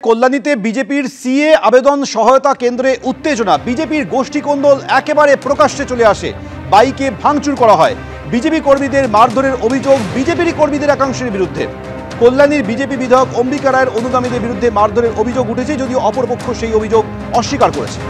কল্যাণীতে বিজেপির সিএ আবেদন সহায়তা কেন্দ্রে উত্তেজনা। বিজেপির গোষ্ঠীকোন্দল একেবারে প্রকাশ্যে চলে আসে। বাইকে ভাঙচুর করা হয়। বিজেপি কর্মীদের মারধরের অভিযোগ বিজেপির কর্মীদের একাংশের বিরুদ্ধে। কল্যাণীর বিজেপি বিধায়ক অম্বিকা রায়ের অনুগামীদের বিরুদ্ধে মারধরের অভিযোগ উঠেছে, যদিও অপরপক্ষ সেই অভিযোগ অস্বীকার করেছে।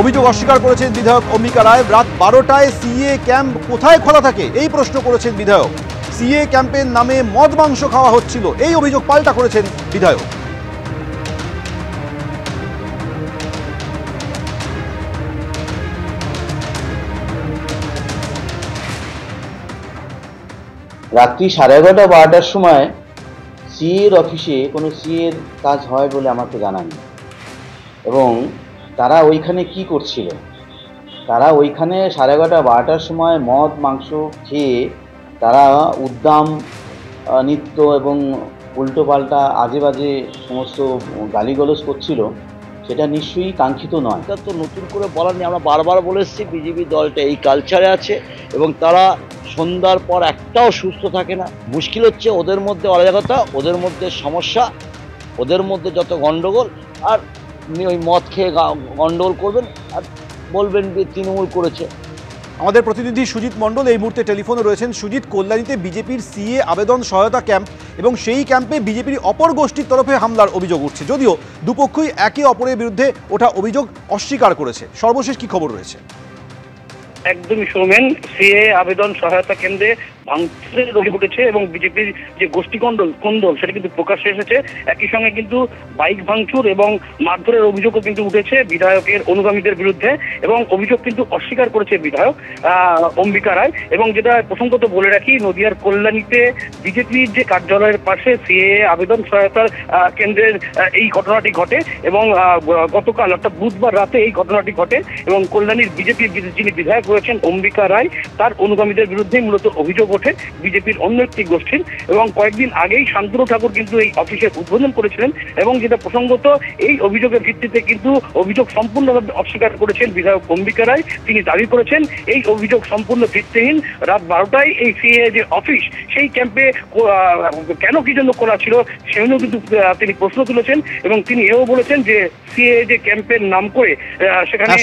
অভিযোগ অস্বীকার করেছেন বিধায়ক অম্বিকা রায়। রাত 12টায় সিএ ক্যাম্প কোথায় খোলা থাকে এই প্রশ্ন করেছেন বিধায়ক। সিএ ক্যাম্পের নামে মদ মাংস খাওয়া হচ্ছিল, এই অভিযোগ পাল্টা করেছেন বিধায়ক। রাত্রি 11:30-12টার সময় সিএর অফিসে কোনো সিএর কাজ হয় বলে আমাকে জানানি। এবং তারা ওইখানে কি করছিল, তারা ওইখানে 11:30-12টার সময় মদ মাংস খেয়ে তারা উদ্দাম নৃত্য এবং উল্টোপাল্টা আজে বাজে সমস্ত গালিগালাজ করছিল, সেটা নিশ্চয়ই কাঙ্ক্ষিত নয়। এটা তো নতুন করে বলার নেই, আমরা বারবার বলে এসেছি বিজেপি দলটা এই কালচারে আছে এবং তারা সন্ধ্যার পর একটাও সুস্থ থাকে না। মুশকিল হচ্ছে ওদের মধ্যে অরাজকতা, ওদের মধ্যে সমস্যা, ওদের মধ্যে যত গণ্ডগোল, আর ওই মদ খেয়ে গণ্ডগোল করবেন আর বলবেন যে তৃণমূল করেছে। আমাদের প্রতিনিধি সুজিত মণ্ডল এই মুহূর্তে টেলিফোনে রয়েছেন। সুজিত, কল্যাণীতে বিজেপির সিএ আবেদন সহায়তা ক্যাম্প এবং সেই ক্যাম্পে বিজেপির অপর গোষ্ঠীর তরফে হামলার অভিযোগ উঠছে, যদিও দুপক্ষই একে অপরের বিরুদ্ধে ওঠা অভিযোগ অস্বীকার করেছে। সর্বশেষ কি খবর রয়েছে? একদমই সৌমেন, সিএ আবেদন সহায়তা কেন্দ্রে ভাঙচুরের অভিযোগ উঠেছে এবং বিজেপির যে গোষ্ঠীকোন্দল সেটা কিন্তু প্রকাশ্যে এসেছে। একই সঙ্গে কিন্তু বাইক ভাঙচুর এবং মারধরের অভিযোগও কিন্তু উঠেছে বিধায়কের অনুগামীদের বিরুদ্ধে, এবং অভিযোগ কিন্তু অস্বীকার করেছে বিধায়ক অম্বিকা রায়। এবং যেটা প্রসঙ্গত বলে রাখি, নদিয়ার কল্যাণীতে বিজেপির যে কার্যালয়ের পাশে সিএ আবেদন সহায়তার কেন্দ্রের এই ঘটনাটি ঘটে এবং গতকাল অর্থাৎ বুধবার রাতে এই ঘটনাটি ঘটে এবং কল্যাণীর বিজেপির যিনি বিধায়ক রয়েছেন অম্বিকা রায়, তার অনুগামীদের বিরুদ্ধে মূলত অভিযোগ ওঠে বিজেপির অন্য একটি গোষ্ঠীর। এবং কয়েকদিন আগেই শান্তনু ঠাকুর কিন্তু এই অফিসের উদ্বোধন করেছিলেন এবং যেটা প্রসঙ্গত এই অভিযোগের ভিত্তিতে কিন্তু অভিযোগ সম্পূর্ণভাবে অস্বীকার করেছেন বিধায়ক অম্বিকা রায়। তিনি দাবি করেছেন এই অভিযোগ সম্পূর্ণ ভিত্তিহীন। রাত 12টায় এই সিএ যে অফিস সেই ক্যাম্পে কেন কি জন্য খোলা ছিল সেজন্য কিন্তু তিনি প্রশ্ন তুলেছেন এবং তিনি এও বলেছেন যে সিএ যে ক্যাম্পের নাম করে সেখানে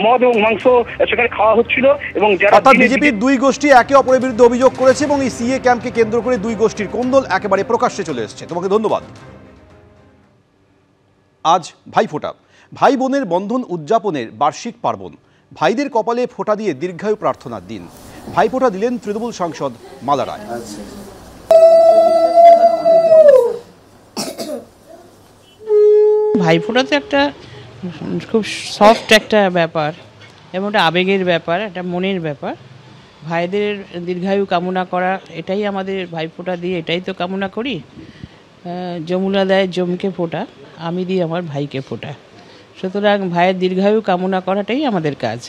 মদ এবং মাংস সেখানে খাওয়া হচ্ছিল এবং যারা বিজেপির দুই গোষ্ঠী একে অপরের বিরুদ্ধে অভিযোগ করেছে এবং এই সিএ ক্যাম্পকে কেন্দ্র করে দুই গোষ্ঠীর কোন্দল একেবারে প্রকাশ্যে চলে এসেছে। তোমাকে ধন্যবাদ। আজ ভাইফোঁটা, ভাই বোনের বন্ধন উদযাপনের বার্ষিক পার্বণ। ভাইদের কপালে ফোঁটা দিয়ে দীর্ঘায়ু প্রার্থনার দিন। ভাইফোঁটা দিলেন তৃণমূল সাংসদ মালা রায়। ভাইফোঁটা তো একটা খুব সফট একটা ব্যাপার এবং একটা আবেগের ব্যাপার, একটা মনের ব্যাপার। ভাইদের দীর্ঘায়ু কামনা করা, এটাই আমাদের ভাইফোঁটা দিয়ে এটাই তো কামনা করি। যমুনা দেয় জমকে ফোঁটা, আমি দিই আমার ভাইকে ফোঁটা। সুতরাং ভাইয়ের দীর্ঘায়ু কামনা করাটাই আমাদের কাজ।